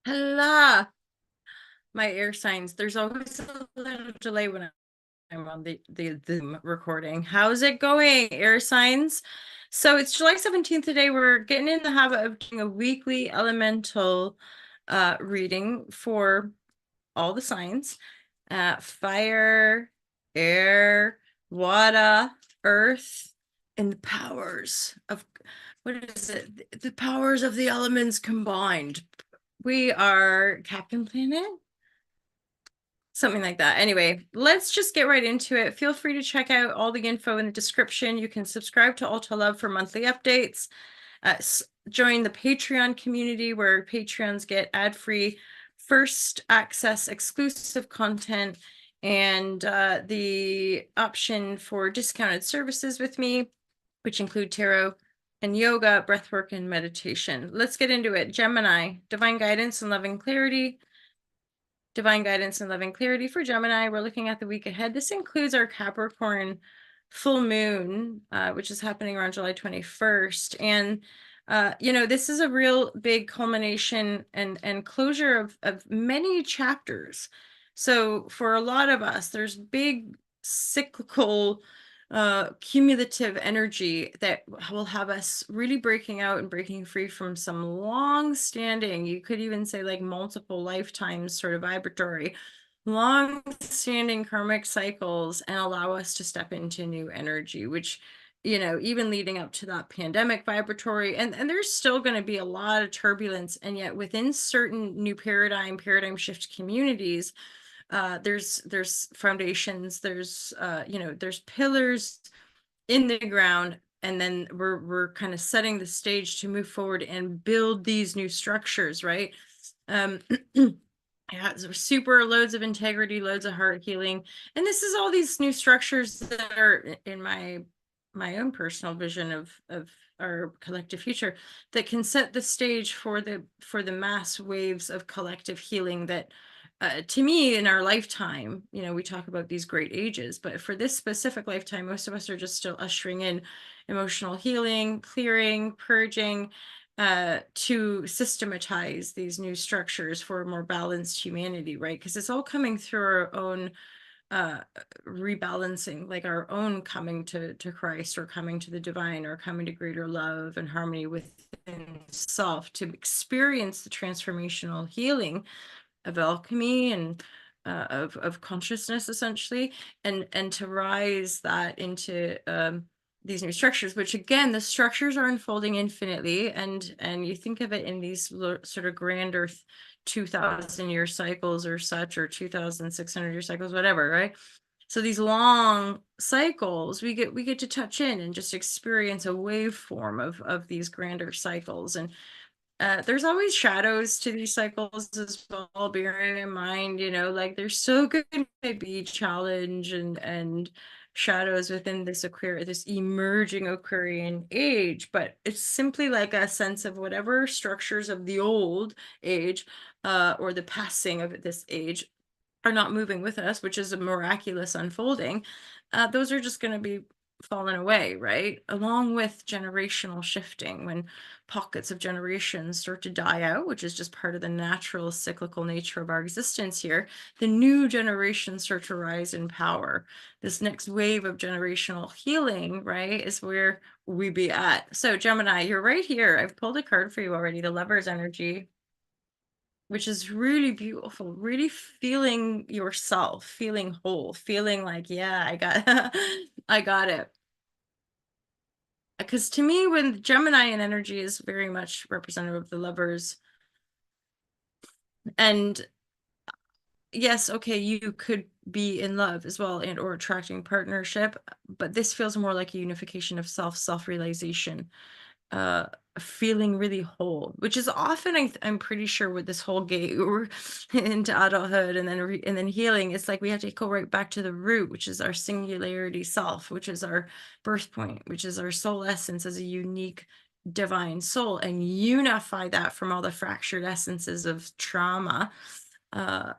Hello, my air signs. There's always a little delay when I'm on the Zoom recording. How's it going, air signs? So it's July 17th today. We're getting in the habit of doing a weekly elemental reading for all the signs. Fire, air, water, earth, and the powers of what is it? The powers of the elements combined. We are Captain Planet, something like that. Anyway, let's just get right into it. Feel free to check out all the info in the description. You can subscribe to Alta Love for monthly updates. Join the Patreon community where Patreons get ad-free first access exclusive content and the option for discounted services with me, which include tarot and yoga, breathwork, and meditation. Let's get into it. Gemini, divine guidance and loving clarity. Divine guidance and loving clarity for Gemini. We're looking at the week ahead. This includes our Capricorn full moon, which is happening around July 21st. And this is a real big culmination and closure of many chapters. So for a lot of us, there's big cyclical cumulative energy that will have us really breaking out and breaking free from some long-standing, you could even say like multiple lifetimes sort of vibratory, long-standing karmic cycles, and allow us to step into new energy, which even leading up to that pandemic vibratory, and there's still going to be a lot of turbulence, and yet within certain new paradigm shift communities, there's foundations, there's pillars in the ground, and then we're kind of setting the stage to move forward and build these new structures, right? Yeah, super loads of integrity, loads of heart healing, and this is all these new structures that are in my own personal vision of our collective future that can set the stage for the mass waves of collective healing that to me in our lifetime, we talk about these great ages, but for this specific lifetime, most of us are just still ushering in emotional healing, clearing, purging, to systematize these new structures for a more balanced humanity, right? Because it's all coming through our own rebalancing, like our own coming to Christ, or coming to the divine, or coming to greater love and harmony within self to experience the transformational healing of alchemy and of consciousness, essentially, and to rise that into these new structures, which again, the structures are unfolding infinitely, and you think of it in these sort of grander 2,000-year cycles or such, or 2,600-year cycles, whatever, right? So these long cycles, we get to touch in and just experience a waveform of these grander cycles. And there's always shadows to these cycles as well, bearing in mind, like there's so going to be challenge and shadows within this emerging Aquarian age, but it's simply like a sense of whatever structures of the old age, or the passing of this age, are not moving with us, which is a miraculous unfolding. Those are just going to be fallen away, right? Along with generational shifting, when pockets of generations start to die out, which is just part of the natural cyclical nature of our existence here, the new generations start to rise in power. This next wave of generational healing, right, is where we be at. So Gemini, you're right here. I've pulled a card for you already, the Lover's energy, which is really beautiful, really feeling yourself, feeling whole, feeling like, yeah, I got it. Because to me, when Gemini in energy is very much representative of the Lovers, and yes, okay, you could be in love as well and or attracting partnership, but this feels more like a unification of self-realization, uh feeling really whole, which is often, I'm pretty sure, with this whole we're into adulthood and then healing, it's like we have to go right back to the root, which is our singularity self, which is our birth point, which is our soul essence as a unique divine soul, and unify that from all the fractured essences of trauma,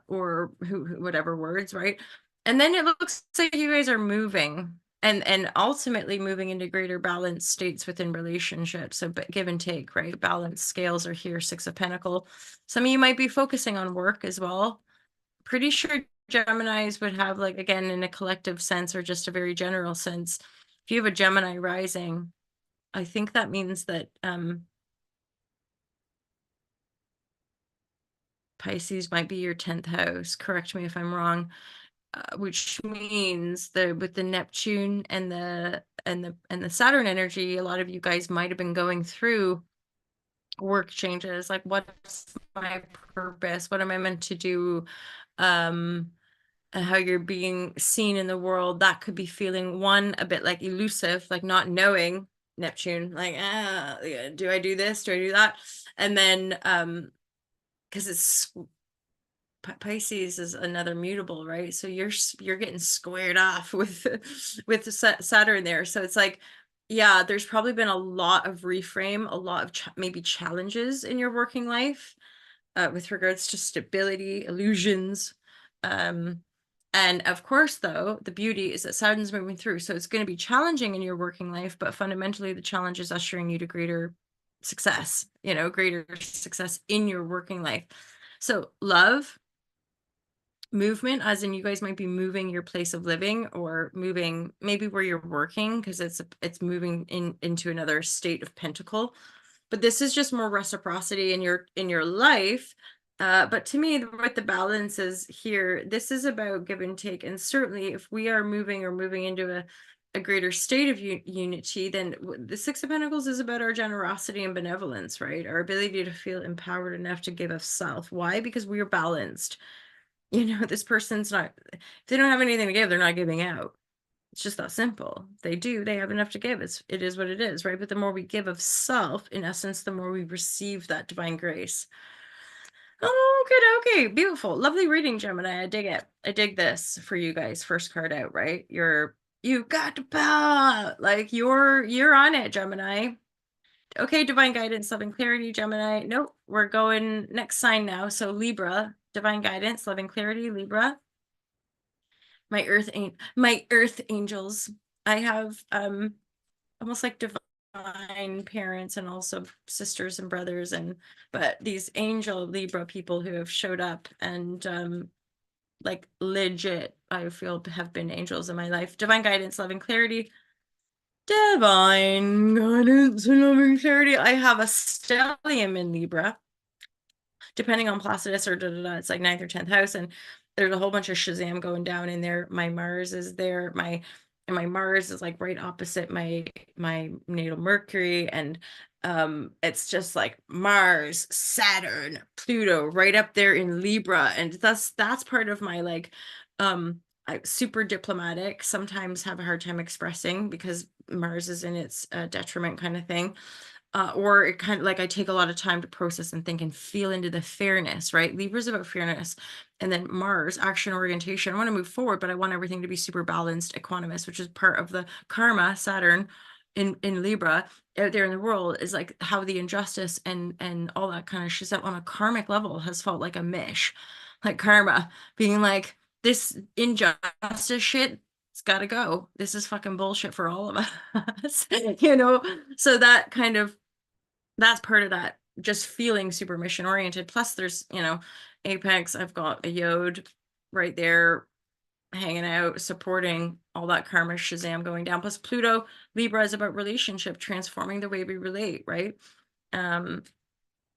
or whatever words, right? And then it looks like you guys are moving, and ultimately moving into greater balance states within relationships. So but give and take, right? Balance scales are here, Six of Pentacle. Some of you might be focusing on work as well. Pretty sure Geminis would have, like, again, in a collective sense or just a very general sense, if you have a Gemini rising, I think that means that Pisces might be your 10th house. Correct me if I'm wrong. Which means that with the Neptune and the Saturn energy, a lot of you guys might have been going through work changes, like what's my purpose? What am I meant to do? And how you're being seen in the world. That could be feeling, one, a bit like elusive, like not knowing Neptune, like, do I do this? Do I do that? And then because it's Pisces is another mutable, right? So you're getting squared off with Saturn there. So it's like, yeah, there's probably been a lot of reframe, a lot of maybe challenges in your working life with regards to stability, illusions. And of course, though, the beauty is that Saturn's moving through. So it's going to be challenging in your working life, but fundamentally the challenge is ushering you to greater success, greater success in your working life. So love, movement, as in you guys might be moving your place of living or moving maybe where you're working, because it's moving into another state of pentacle. But this is just more reciprocity in your life. But to me, what the balance is here, this is about give and take. And certainly if we are moving into a greater state of unity, then the Six of Pentacles is about our generosity and benevolence, right? Our ability to feel empowered enough to give of self. Why? Because we are balanced. This person's not, if they don't have anything to give, they're not giving out. It's just that simple. They have enough to give. It is what it is, right? But the more we give of self, in essence, the more we receive that divine grace. Oh, good. Okay. Beautiful. Lovely reading, Gemini. I dig it. I dig this for you guys. First card out, right? You've got to power. Like you're on it, Gemini. Okay, divine guidance, loving clarity, Gemini. Nope, we're going next sign now. So Libra, divine guidance, loving clarity, Libra. My earth angels. I have almost like divine parents and also sisters and brothers, but these angel Libra people who have showed up and like legit, I feel, have been angels in my life. Divine guidance, loving clarity. Divine guidance and loving clarity. I have a stellium in Libra, depending on Placidus or it's like 9th or 10th house, and there's a whole bunch of Shazam going down in there. My Mars is there. My Mars is like right opposite my natal Mercury, and it's just like Mars, Saturn, Pluto right up there in Libra, and that's part of my like I'm super diplomatic, sometimes have a hard time expressing because Mars is in its detriment kind of thing. Or it kind of like I take a lot of time to process and think and feel into the fairness, right? Libra's about fairness. And then Mars, action orientation. I want to move forward, but I want everything to be super balanced, equanimous, which is part of the karma, Saturn in Libra out there in the world, is like how the injustice and all that kind of shit on a karmic level has felt like a mish. Like karma being like, this injustice shit, it's got to go. This is fucking bullshit for all of us, So that's part of that, just feeling super mission oriented. Plus there's, Apex, I've got a Yod right there hanging out, supporting all that karma Shazam going down. Plus Pluto, Libra is about relationship, transforming the way we relate, right?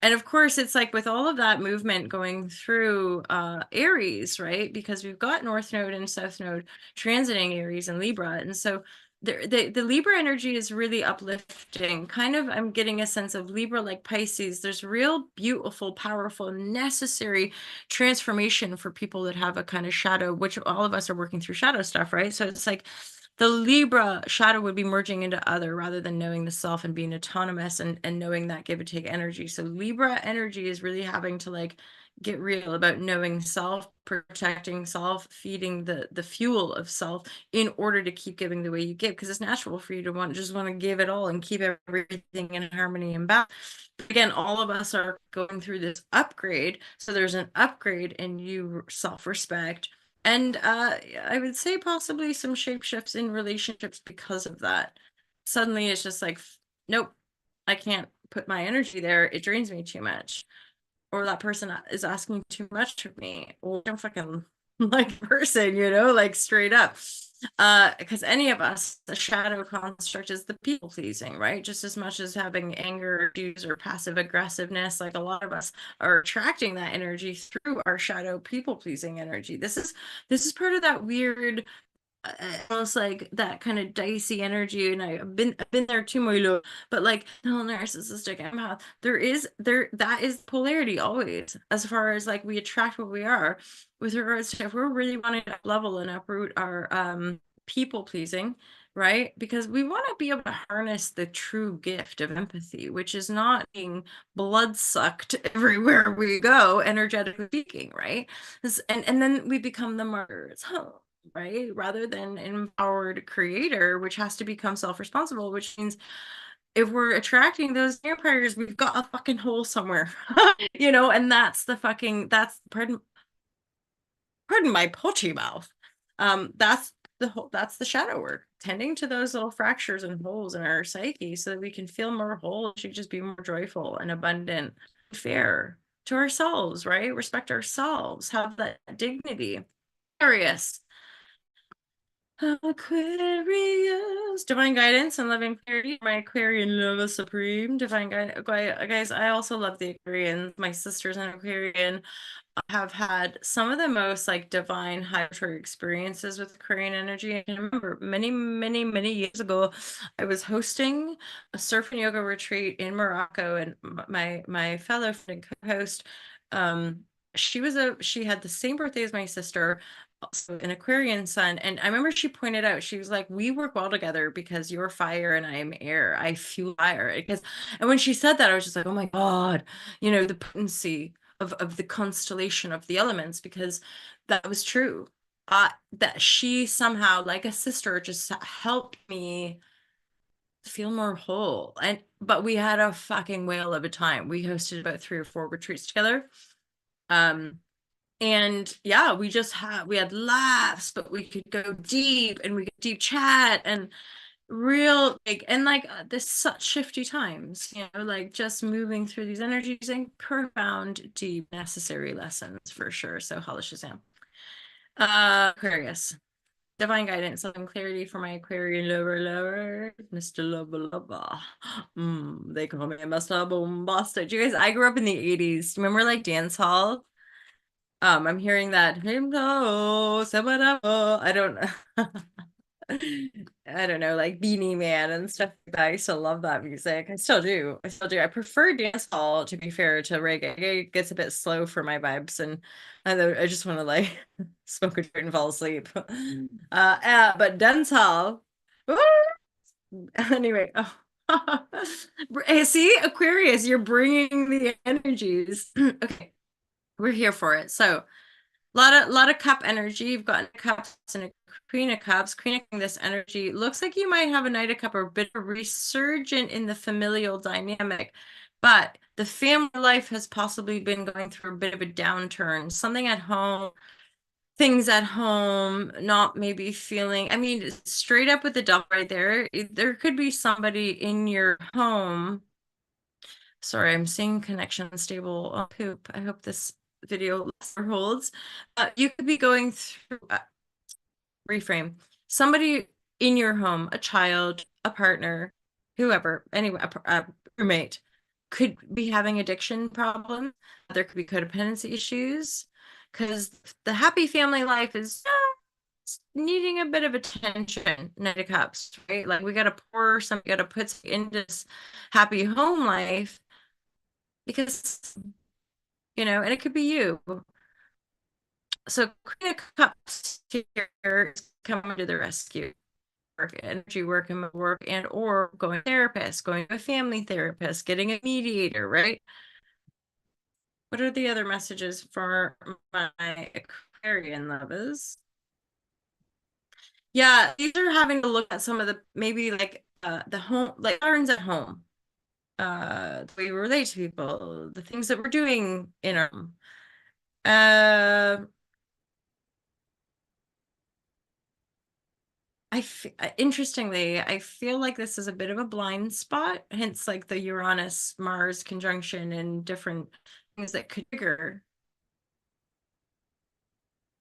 And of course, it's like with all of that movement going through Aries, right? Because we've got North Node and South Node transiting Aries and Libra. And so the Libra energy is really uplifting. Kind of, I'm getting a sense of Libra like Pisces. There's real beautiful, powerful, necessary transformation for people that have a kind of shadow, which all of us are working through shadow stuff, right? So it's like the Libra shadow would be merging into other rather than knowing the self and being autonomous and knowing that give and take energy. So Libra energy is really having to like get real about knowing self, protecting self, feeding the fuel of self in order to keep giving the way you give, because it's natural for you to just want to give it all and keep everything in harmony and balance. Again, all of us are going through this upgrade. So there's an upgrade in you self-respect And I would say possibly some shape shifts in relationships because of that. Suddenly it's just like, nope, I can't put my energy there. It drains me too much. Or that person is asking too much of me. Or I don't fucking like person, like straight up. Because any of us, the shadow construct is the people pleasing, right? Just as much as having anger issues or passive aggressiveness, like a lot of us are attracting that energy through our shadow people pleasing energy. This is part of that weird, almost like that kind of dicey energy, and I've been there too, my love. But like no narcissistic empath, that is polarity always, as far as like we attract what we are, with regards to if we're really wanting to up level and uproot our people pleasing, right? Because we want to be able to harness the true gift of empathy, which is not being blood sucked everywhere we go, energetically speaking, right? And then we become the martyrs, right? Rather than an empowered creator, which has to become self-responsible, which means if we're attracting those vampires, we've got a fucking hole somewhere, and pardon my potty mouth. That's the shadow work, tending to those little fractures and holes in our psyche so that we can feel more whole, should just be more joyful and abundant, fair to ourselves, right? Respect ourselves, have that dignity. Aquarius. Aquarius, divine guidance and loving clarity. My Aquarian love is supreme. Divine guidance, guys. I also love the Aquarians. My sister's an Aquarian. Have had some of the most like divine high experiences with Aquarian energy. I can remember many, many, many years ago, I was hosting a surf and yoga retreat in Morocco, and my fellow friend co-host, um, she had the same birthday as my sister, also an Aquarian sun. And I remember she pointed out, she was like, we work well together because you're fire and I am air. I feel fire. And when she said that, I was just like, oh my God, the potency of the constellation of the elements, because that was true. That she somehow, like a sister, just helped me feel more whole. But we had a fucking whale of a time. We hosted about 3 or 4 retreats together. And yeah, we had laughs, but we could go deep, and we could deep chat, and real big, and like this such shifty times, like just moving through these energies, and profound, deep, necessary lessons for sure. So holla Shazam. Aquarius. Divine guidance and clarity for my Aquarian lover, Mr. Lover Lover. They call me Mr. Bombastic. You guys, I grew up in the 80s. Remember like dance hall? I'm hearing that I don't know. I don't know, like Beanie Man and stuff like that. I still love that music. I still do. I still do. I prefer dance hall, to be fair, to reggae. It gets a bit slow for my vibes, and I just want to like smoke a joint and fall asleep. But dance hall. Anyway, oh. Hey, see, Aquarius, you're bringing the energies. Okay, we're here for it. So lot of cup energy. You've got cups and a queen of cups. Queen of this energy looks like you might have a knight of cup, or a bit of resurgent in the familial dynamic, but the family life has possibly been going through a bit of a downturn. Something at home, things at home, not maybe feeling. I mean, straight up with the double right there. There could be somebody in your home. Sorry, I'm seeing connection stable. Oh, poop. I hope this video holds. You could be going through, reframe, somebody in your home, a child, a partner, whoever, anyway, a roommate, could be having addiction problems. There could be codependency issues, because the happy family life is needing a bit of attention. Knight of Cups, right? Like we got to we got to put into this happy home life, because and it could be you. So Queen of Cups here is coming to the rescue. Energy work and work, and or going to a therapist, going to a family therapist, getting a mediator, right? What are the other messages for my Aquarian lovers? Yeah, these are having to look at some of the, maybe like the home, like patterns at home, the way we relate to people, the things that we're doing in our Interestingly, I feel like this is a bit of a blind spot, hence like the Uranus Mars conjunction and different things that could trigger.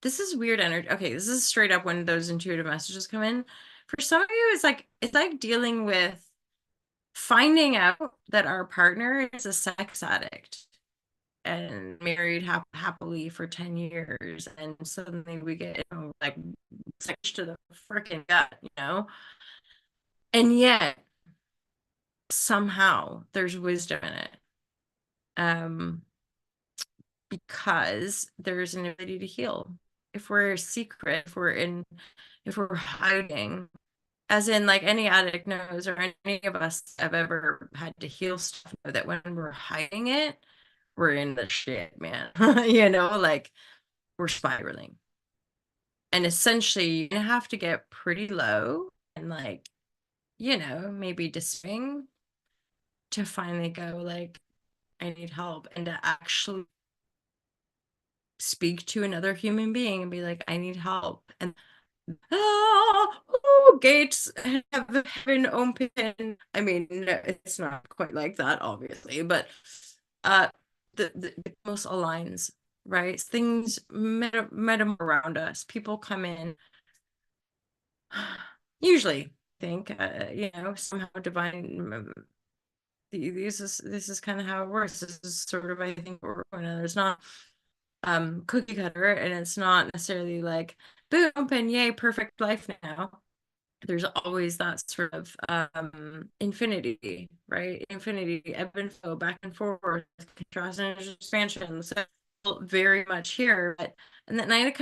This is weird energy. Okay, this is straight up when those intuitive messages come in. For some of you, it's like dealing with finding out that our partner is a sex addict and married happily for 10 years, and suddenly we get, like sex to the freaking gut, and yet somehow there's wisdom in it, um because there's an ability to heal. If we're a secret, if we're hiding, as in like any addict knows, or any of us have ever had to heal stuff, know that when we're hiding it, we're in the shit, man. Like we're spiraling. And essentially you have to get pretty low and like, maybe dissing to finally go like, I need help, and to actually speak to another human being and be like, I need help. And gates have been open. I mean, no, it's not quite like that, obviously, but uh, the most aligns, right? Things meta around us. People come in, usually, I think, somehow divine. This is kind of how it works. This is sort of, I think, what we're going on. There's not cookie cutter, and it's not necessarily like boom and yay, perfect life now. There's always that sort of infinity, right? Infinity, ebb and flow, back and forth, contrast and expansion. So very much here, but and the Knight of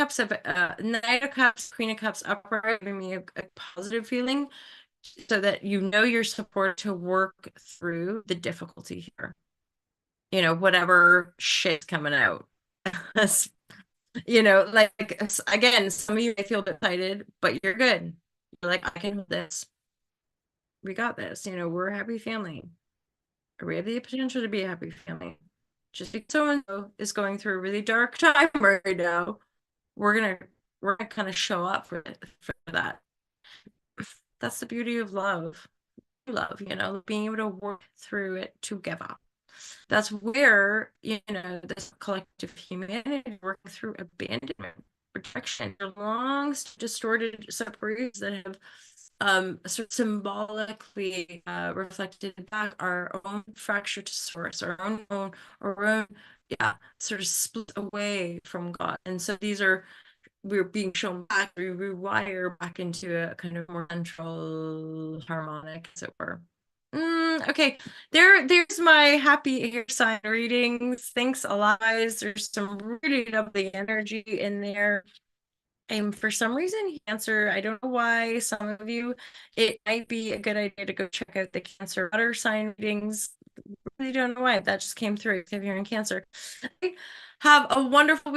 Cups, Queen of Cups upright, giving me a positive feeling, so that you're supported to work through the difficulty here. Whatever shit's coming out. Like again, some of you may feel a bit excited, but you're good. You're like, I can hold this. We got this. We're a happy family. Or we have the potential to be a happy family. Just because so-and-so is going through a really dark time right now, we're gonna kind of show up for that. That's the beauty of love. Love, being able to work through it together. That's where, this collective humanity working through abandonment, rejection, long distorted separations that have sort of symbolically reflected back our own fracture to source, our own, yeah, sort of split away from God. And so we're being shown back, we rewire back into a kind of more central harmonic, as it were. Okay, there's my happy air sign readings. Thanks a lot, guys. There's some really lovely energy in there. And for some reason, Cancer, I don't know why, some of you, it might be a good idea to go check out the Cancer water sign readings. Really don't know why, that just came through if you're in Cancer. Have a wonderful week.